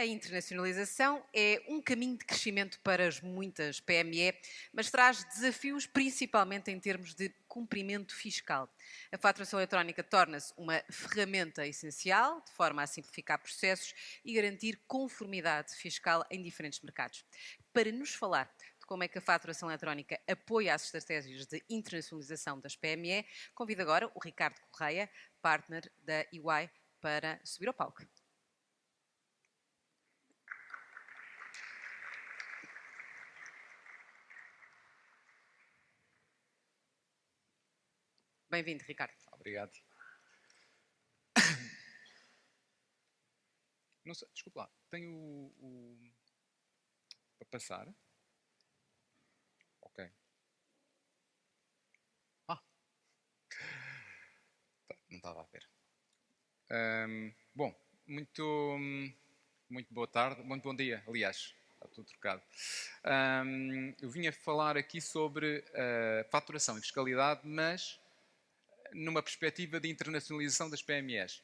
A internacionalização é um caminho de crescimento para as muitas PME, mas traz desafios principalmente em termos de cumprimento fiscal. A faturação eletrónica torna-se uma ferramenta essencial, de forma a simplificar processos e garantir conformidade fiscal em diferentes mercados. Para nos falar de como é que a faturação eletrónica apoia as estratégias de internacionalização das PME, convido agora o Ricardo Correia, partner da EY, para subir ao palco. Bem-vindo, Ricardo. Obrigado. Não sei, desculpa lá. Tenho para passar? Ok. Não estava a ver. Bom, muito boa tarde, muito bom dia, aliás. Está tudo trocado. Eu vinha falar aqui sobre faturação e fiscalidade, mas numa perspectiva de internacionalização das PMEs.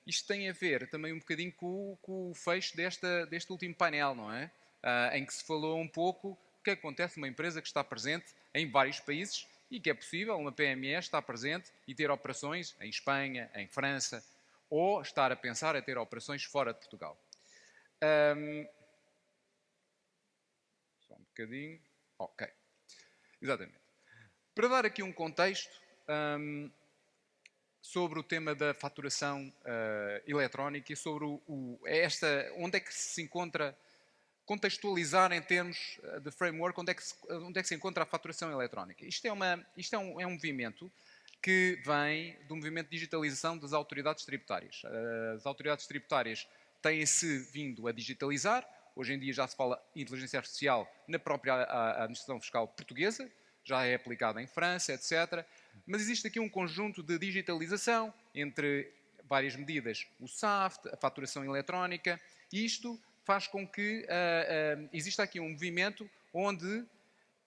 Isto tem a ver também um bocadinho com o fecho deste último painel, não é? Em que se falou um pouco o que acontece numa empresa que está presente em vários países e que é possível uma PME estar presente e ter operações em Espanha, em França, ou estar a pensar a ter operações fora de Portugal. Só um bocadinho. Ok. Exatamente. Para dar aqui um contexto sobre o tema da faturação eletrónica e sobre onde é que se encontra, contextualizar em termos de framework, onde é que se encontra a faturação eletrónica. Isto é um movimento que vem do movimento de digitalização das autoridades tributárias. As autoridades tributárias têm-se vindo a digitalizar. Hoje em dia já se fala em inteligência artificial na própria administração fiscal portuguesa, já é aplicada em França, etc. Mas existe aqui um conjunto de digitalização entre várias medidas, o SAFT, a faturação eletrónica, e isto faz com que exista aqui um movimento onde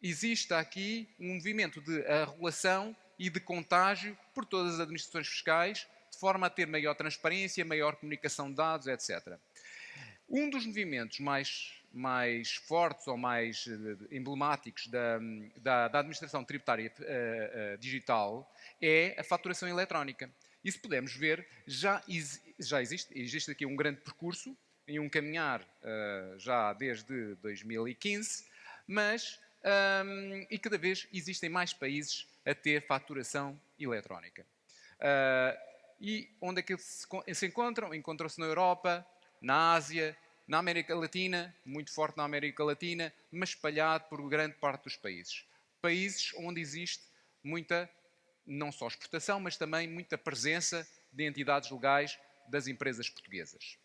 exista aqui um movimento de regulação e de contágio por todas as administrações fiscais, de forma a ter maior transparência, maior comunicação de dados, etc. Um dos movimentos mais fortes ou mais emblemáticos da administração tributária digital é a faturação eletrónica. E se pudermos ver, já existe aqui um grande percurso em um caminhar já desde 2015, mas e cada vez existem mais países a ter faturação eletrónica. E onde é que se encontram? Encontram-se na Europa, na Ásia, na América Latina, muito forte na América Latina, mas espalhado por grande parte dos países. Países onde existe muita, não só exportação, mas também muita presença de entidades legais das empresas portuguesas.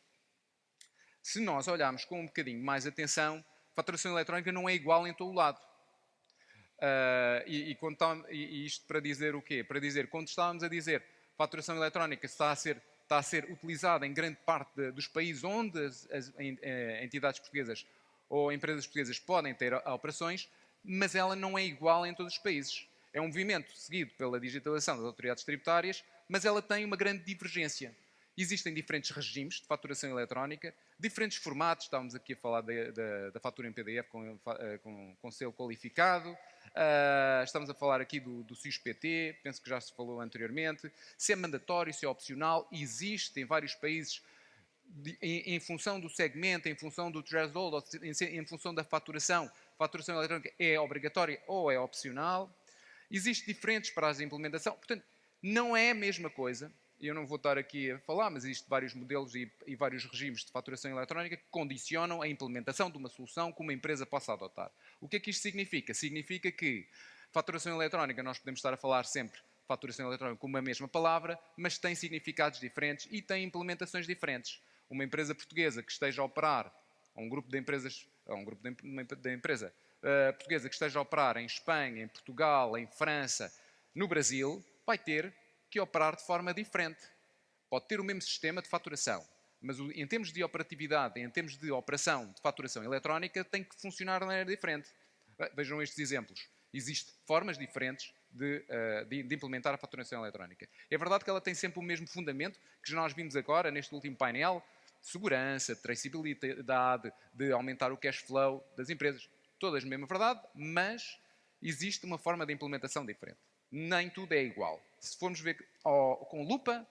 Se nós olharmos com um bocadinho mais atenção, a faturação eletrónica não é igual em todo o lado. E isto para dizer o quê? Para dizer, quando estávamos a dizer faturação eletrónica está a ser utilizada em grande parte dos países onde as entidades portuguesas ou empresas portuguesas podem ter operações, mas ela não é igual em todos os países. É um movimento seguido pela digitalização das autoridades tributárias, mas ela tem uma grande divergência. Existem diferentes regimes de faturação eletrónica, diferentes formatos, estávamos aqui a falar da fatura em PDF com selo qualificado, estamos a falar aqui do SIS-PT, penso que já se falou anteriormente, se é mandatório, se é opcional, existe em vários países, em função do segmento, em função do threshold, em função da faturação eletrónica é obrigatória ou é opcional, existem diferentes prazos de implementação, portanto, não é a mesma coisa. Eu não vou estar aqui a falar, mas existem vários modelos e vários regimes de faturação eletrónica que condicionam a implementação de uma solução que uma empresa possa adotar. O que é que isto significa? Significa que faturação eletrónica, nós podemos estar a falar sempre faturação eletrónica com uma mesma palavra, mas tem significados diferentes e tem implementações diferentes. Uma empresa portuguesa que esteja a operar, ou um grupo de empresas, empresa portuguesa que esteja a operar em Espanha, em Portugal, em França, no Brasil, vai ter que operar de forma diferente. Pode ter o mesmo sistema de faturação, mas em termos de operatividade, em termos de operação de faturação eletrónica, tem que funcionar de maneira diferente. Vejam estes exemplos. Existem formas diferentes de implementar a faturação eletrónica. É verdade que ela tem sempre o mesmo fundamento, que nós vimos agora neste último painel, segurança, de traceabilidade, de aumentar o cash flow das empresas. Todas a mesma verdade, mas existe uma forma de implementação diferente. Nem tudo é igual. Se formos ver com lupa,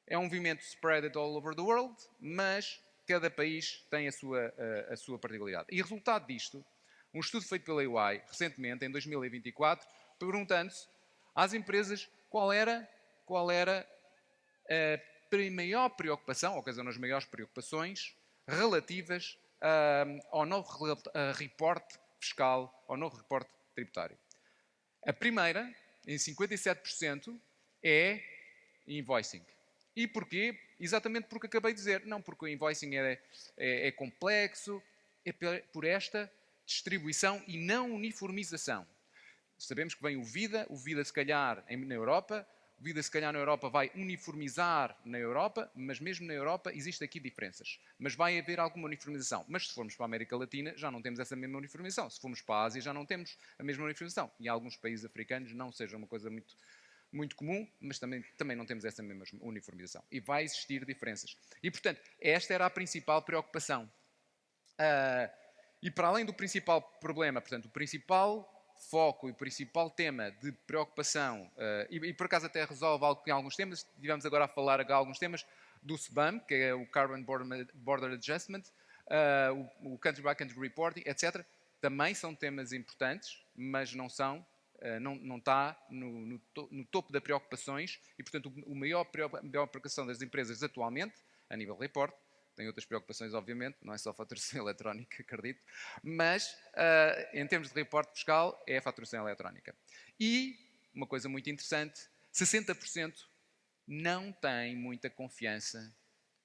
é um movimento spread all over the world, mas cada país tem a sua particularidade. E resultado disto, um estudo feito pela EY recentemente, em 2024, perguntando-se às empresas qual era a maior preocupação, ou quais eram as maiores preocupações relativas ao novo reporte fiscal, ao novo reporte tributário. A primeira, em 57%, é invoicing. E porquê? Exatamente porque acabei de dizer. Não porque o invoicing é complexo, é por esta distribuição e não uniformização. Sabemos que vem o VIDA se calhar na Europa, o VIDA se calhar na Europa vai uniformizar na Europa, mas mesmo na Europa existem aqui diferenças. Mas vai haver alguma uniformização. Mas se formos para a América Latina já não temos essa mesma uniformização. Se formos para a Ásia já não temos a mesma uniformização. E em alguns países africanos não seja uma coisa muito comum, mas também não temos essa mesma uniformização. E vai existir diferenças. E, portanto, esta era a principal preocupação. E para além do principal problema, portanto, o principal foco e o principal tema de preocupação, e por acaso até resolve alguns temas, estivemos agora a falar alguns temas do CBAM, que é o Carbon Border Adjustment, o Country by Country Reporting, etc. Também são temas importantes, mas não está no topo das preocupações e, portanto, a maior preocupação das empresas atualmente, a nível de reporte, tem outras preocupações, obviamente, não é só a faturação eletrónica, acredito, mas em termos de reporte fiscal é a faturação eletrónica. E, uma coisa muito interessante, 60% não têm muita confiança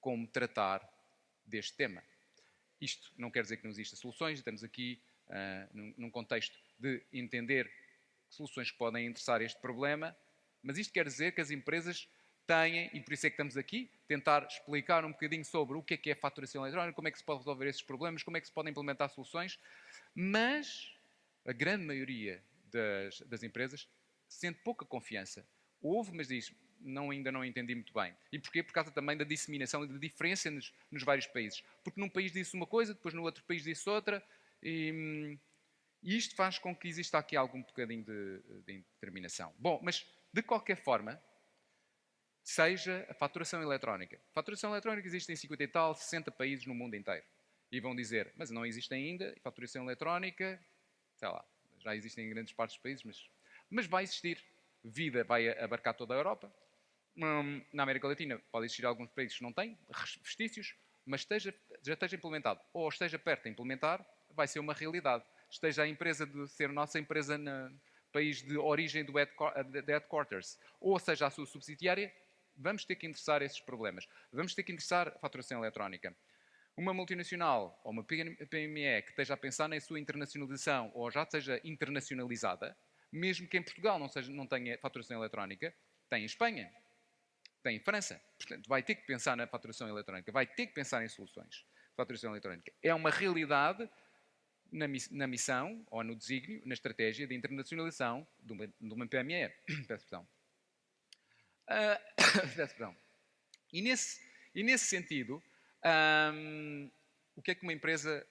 como tratar deste tema. Isto não quer dizer que não existam soluções, estamos aqui num contexto de entender soluções que podem interessar este problema, mas isto quer dizer que as empresas têm, e por isso é que estamos aqui, tentar explicar um bocadinho sobre o que é a faturação eletrónica, como é que se pode resolver esses problemas, como é que se podem implementar soluções, mas a grande maioria das empresas sente pouca confiança. Houve, mas diz, ainda não entendi muito bem. E porquê? Por causa também da disseminação e da diferença nos vários países. Porque num país disse uma coisa, depois no outro país disse outra, e isto faz com que exista aqui algum bocadinho de indeterminação. Bom, mas de qualquer forma, seja a faturação eletrónica. A faturação eletrónica existe em 50 e tal, 60 países no mundo inteiro. E vão dizer, mas não existe ainda faturação eletrónica, sei lá, já existem em grandes partes dos países, mas vai existir. VIDA vai abarcar toda a Europa. Na América Latina pode existir alguns países que não têm vestícios, mas já esteja implementado ou esteja perto de implementar, vai ser uma realidade. Esteja a empresa de ser nossa empresa no país de origem do headquarters, ou seja a sua subsidiária, vamos ter que endereçar esses problemas. Vamos ter que endereçar a faturação eletrónica. Uma multinacional ou uma PME que esteja a pensar na sua internacionalização ou já esteja internacionalizada, mesmo que em Portugal não tenha faturação eletrónica, tem em Espanha, tem em França. Portanto, vai ter que pensar na faturação eletrónica, vai ter que pensar em soluções. Faturação eletrónica é uma realidade na missão ou no desígnio, na estratégia de internacionalização de uma PME. Peço perdão. E nesse sentido, o que é que uma empresa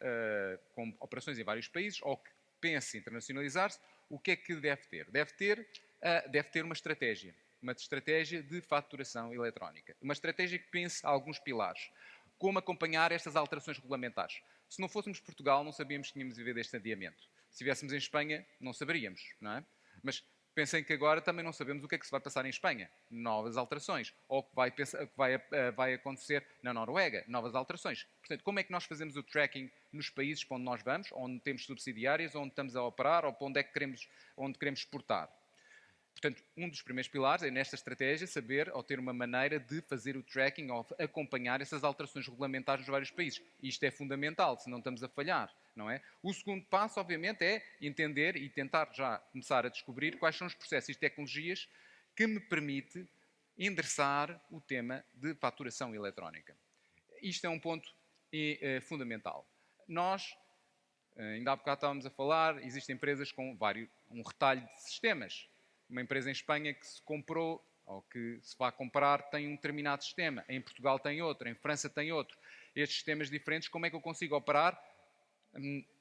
com operações em vários países ou que pense internacionalizar-se, o que é que deve ter? Deve ter uma estratégia de faturação eletrónica. Uma estratégia que pense alguns pilares. Como acompanhar estas alterações regulamentares. Se não fôssemos Portugal, não sabíamos que tínhamos de viver deste adiamento. Se estivéssemos em Espanha, não saberíamos, não é? Mas pensem que agora também não sabemos o que é que se vai passar em Espanha. Novas alterações. Ou que vai acontecer na Noruega. Novas alterações. Portanto, como é que nós fazemos o tracking nos países para onde nós vamos, onde temos subsidiárias, onde estamos a operar ou para onde queremos exportar? Portanto, um dos primeiros pilares é, nesta estratégia, saber ou ter uma maneira de fazer o tracking ou acompanhar essas alterações regulamentares nos vários países. Isto é fundamental, senão estamos a falhar, não é? O segundo passo, obviamente, é entender e tentar já começar a descobrir quais são os processos e tecnologias que me permite endereçar o tema de faturação eletrónica. Isto é um ponto fundamental. Nós, ainda há bocado estávamos a falar, existem empresas com um retalho de sistemas. Uma empresa em Espanha que se comprou ou que se vai comprar tem um determinado sistema. Em Portugal tem outro, em França tem outro. estes sistemas diferentes, como é que eu consigo operar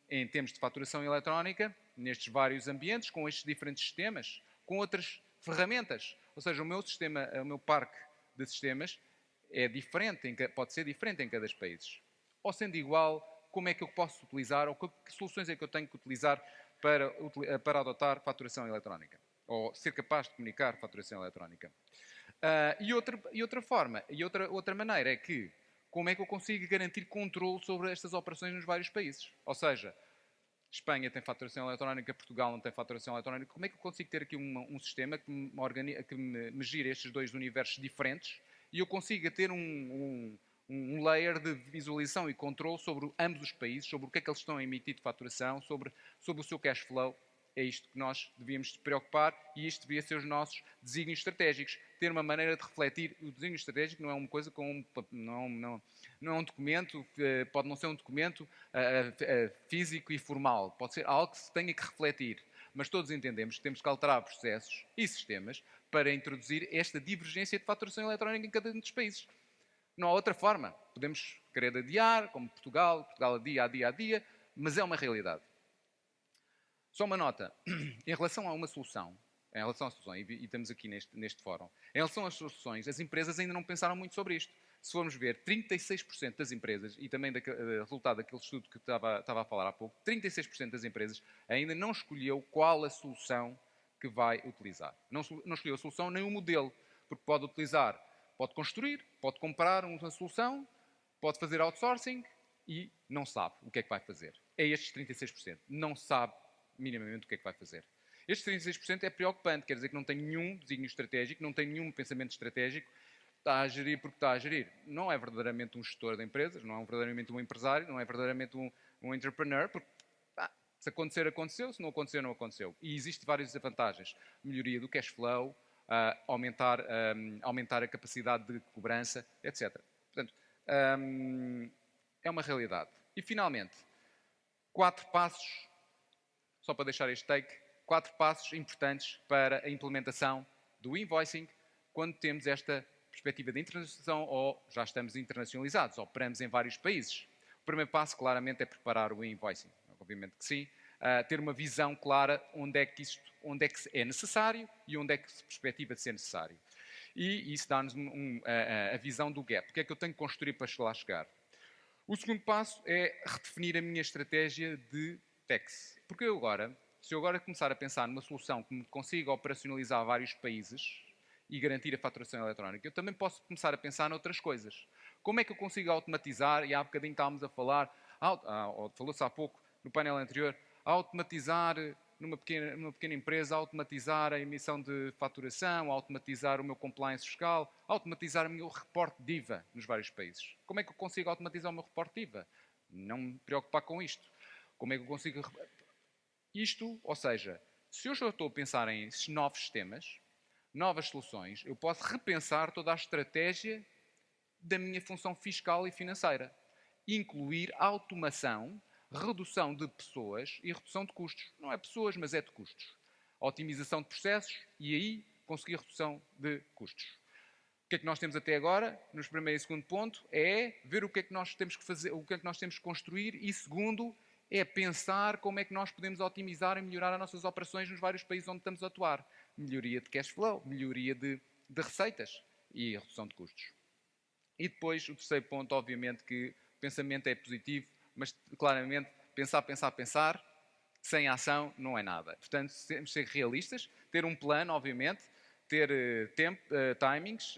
em termos de faturação eletrónica nestes vários ambientes, com estes diferentes sistemas, com outras ferramentas. Ou seja, o meu sistema, o meu parque de sistemas é diferente, pode ser diferente em cada país. Ou sendo igual, como é que eu posso utilizar, ou que soluções é que eu tenho que utilizar para adotar faturação eletrónica? Ou ser capaz de comunicar faturação eletrónica? Outra maneira é que, como é que eu consigo garantir controle sobre estas operações nos vários países? Ou seja, Espanha tem faturação eletrónica, Portugal não tem faturação eletrónica. Como é que eu consigo ter aqui um sistema que me gire estes dois universos diferentes e eu consiga ter um layer de visualização e controle sobre ambos os países, sobre o que é que eles estão a emitir de faturação, sobre o seu cash flow? É isto que nós devíamos preocupar e isto devia ser os nossos desígnios estratégicos. Ter uma maneira de refletir. O desígnio estratégico não é uma coisa não é um documento, pode não ser um documento físico e formal. Pode ser algo que se tenha que refletir. Mas todos entendemos que temos que alterar processos e sistemas para introduzir esta divergência de faturação eletrónica em cada um dos países. Não há outra forma. Podemos querer adiar, como Portugal adia, mas é uma realidade. Só uma nota, em relação a solução, e estamos aqui neste fórum, em relação às soluções, as empresas ainda não pensaram muito sobre isto. Se formos ver, 36% das empresas, e também resultado daquele estudo que estava a falar há pouco, 36% das empresas ainda não escolheu qual a solução que vai utilizar. Não escolheu a solução nem o modelo, porque pode construir, pode comprar uma solução, pode fazer outsourcing e não sabe o que é que vai fazer. É estes 36%. Não sabe minimamente o que é que vai fazer. Estes 36% é preocupante, quer dizer que não tem nenhum desígnio estratégico, não tem nenhum pensamento estratégico, está a gerir porque está a gerir. Não é verdadeiramente um gestor de empresas, não é verdadeiramente um empresário, não é verdadeiramente um entrepreneur, porque se acontecer, aconteceu, se não acontecer, não aconteceu. E existem várias vantagens. Melhoria do cash flow, aumentar a capacidade de cobrança, etc. Portanto, é uma realidade. E, finalmente, 4 passos, só para deixar este take, 4 passos importantes para a implementação do invoicing quando temos esta perspectiva de internacionalização ou já estamos internacionalizados, operamos em vários países. O primeiro passo, claramente, é preparar o invoicing. Obviamente que sim. Ter uma visão clara onde é que é necessário e onde é que se perspectiva de ser necessário. E isso dá-nos a visão do gap. O que é que eu tenho que construir para lá chegar? O segundo passo é redefinir a minha estratégia de tax. Porque se eu agora começar a pensar numa solução que me consiga operacionalizar vários países e garantir a faturação eletrónica, eu também posso começar a pensar noutras coisas. Como é que eu consigo automatizar, e há bocadinho estávamos a falar, falou-se há pouco no painel anterior, automatizar numa pequena empresa, automatizar a emissão de faturação, automatizar o meu compliance fiscal, automatizar o meu reporte de IVA nos vários países. Como é que eu consigo automatizar o meu reporte de IVA? Não me preocupar com isto. Como é que eu consigo... Isto, ou seja, se eu já estou a pensar em novos sistemas, novas soluções, eu posso repensar toda a estratégia da minha função fiscal e financeira. Incluir automação, redução de pessoas e redução de custos. Não é pessoas, mas é de custos. Otimização de processos e aí conseguir redução de custos. O que é que nós temos até agora, nos primeiro e segundo ponto, é ver o que é que nós temos que fazer, o que é que nós temos que construir e, segundo, é pensar como é que nós podemos otimizar e melhorar as nossas operações nos vários países onde estamos a atuar. Melhoria de cash flow, melhoria de receitas e redução de custos. E depois, o terceiro ponto, obviamente, que o pensamento é positivo, mas claramente pensar, sem ação não é nada. Portanto, temos de ser realistas, ter um plano, obviamente, ter timings,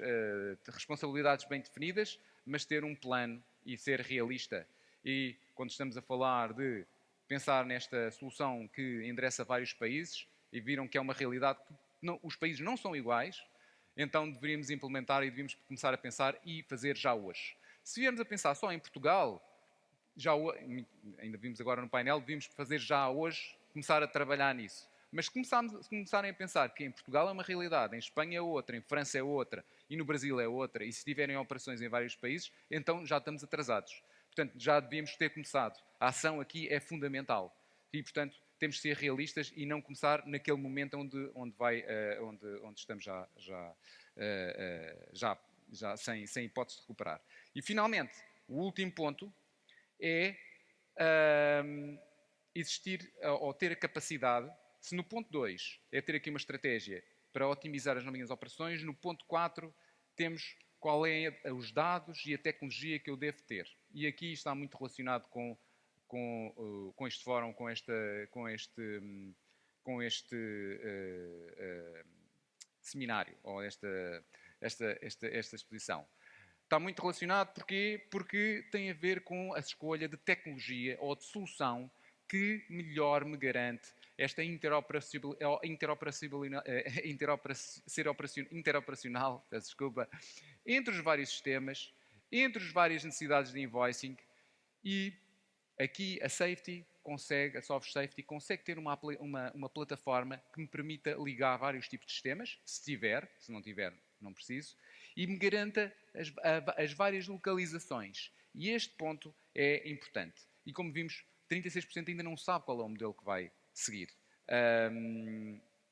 responsabilidades bem definidas, mas ter um plano e ser realista. E quando estamos a falar de pensar nesta solução que endereça vários países e viram que é uma realidade que os países não são iguais, então deveríamos implementar e deveríamos começar a pensar e fazer já hoje. Se viermos a pensar só em Portugal, ainda vimos agora no painel, devíamos fazer já hoje, começar a trabalhar nisso. Mas se começarem a pensar que em Portugal é uma realidade, em Espanha é outra, em França é outra e no Brasil é outra, e se tiverem operações em vários países, então já estamos atrasados. Portanto, já devíamos ter começado. A ação aqui é fundamental. E, portanto, temos de ser realistas e não começar naquele momento onde estamos já sem hipótese de recuperar. E, finalmente, O último ponto é existir ou ter a capacidade, se no ponto 2 é ter aqui uma estratégia para otimizar as minhas operações, no ponto 4 temos qual é os dados e a tecnologia que eu devo ter. E aqui está muito relacionado com este fórum, com este seminário, ou esta exposição. Está muito relacionado porque tem a ver com a escolha de tecnologia ou de solução que melhor me garante esta interoperacional, peço desculpa, entre os vários sistemas, entre as várias necessidades de invoicing, e aqui a Safety a Soft Safety consegue ter uma plataforma que me permita ligar vários tipos de sistemas, se tiver, se não tiver, não preciso, e me garanta as várias localizações. E este ponto é importante. E como vimos, 36% ainda não sabe qual é o modelo que vai seguir.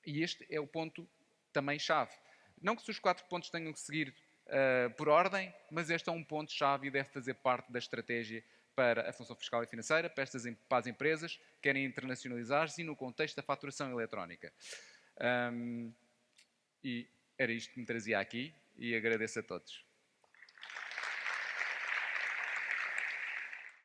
E este é o ponto também chave. Não que os 4 pontos tenham que seguir por ordem, mas este é um ponto-chave e deve fazer parte da estratégia para a função fiscal e financeira, para as empresas que querem internacionalizar-se e no contexto da faturação eletrónica. E era isto que me trazia aqui e agradeço a todos.